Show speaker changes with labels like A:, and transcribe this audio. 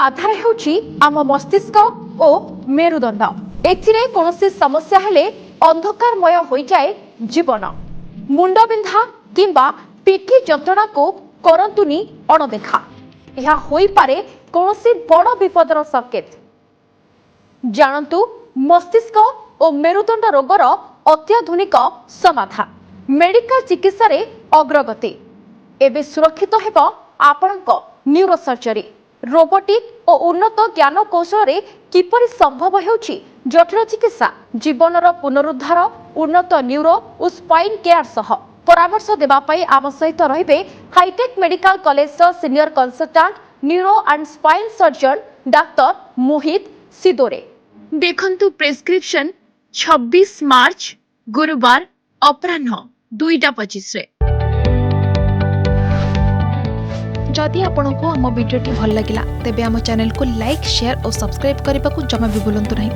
A: आधार हेउची आम मस्तिष्क और मेरुदंड। एथिरे कोनोसी समस्या हेले अंधकारमय होई जाए जीवन। मुंडबिंधा किंबा पिठी जंत्रणा को करंतुनी अणदेखा। यह होई पारे कोनोसी बड़ विपदर संकेत। जानतु मस्तिष्क और मेरुदंड रोगर अत्याधुनिक समाधान। मेडिकल चिकित्सा रे अग्रगति एबे सुरक्षित हेब आपणक न्यूरोसर्जरी। रोबोटिक और उन्नत ज्ञान कौशल रे किपरि संभव हेउछि जटिल चिकित्सा। जीवनर पुनरुद्धार उन्नत न्यूरो और स्पाइन केयर सह परामर्श देबा पई आम सहित रहिबे hi tech medical college senior consultant neuro and spine surgeon doctor Mohit Sidore. देखंतु प्रेस्क्रिप्शन 26 मार्च गुरुवार अपराह्न 2:25 रे।
B: जदि आपंक आम भिडी भल लगा तेब आम चैनल को लाइक शेयर और सब्सक्राइब करने को जमा भी भूलु नहीं।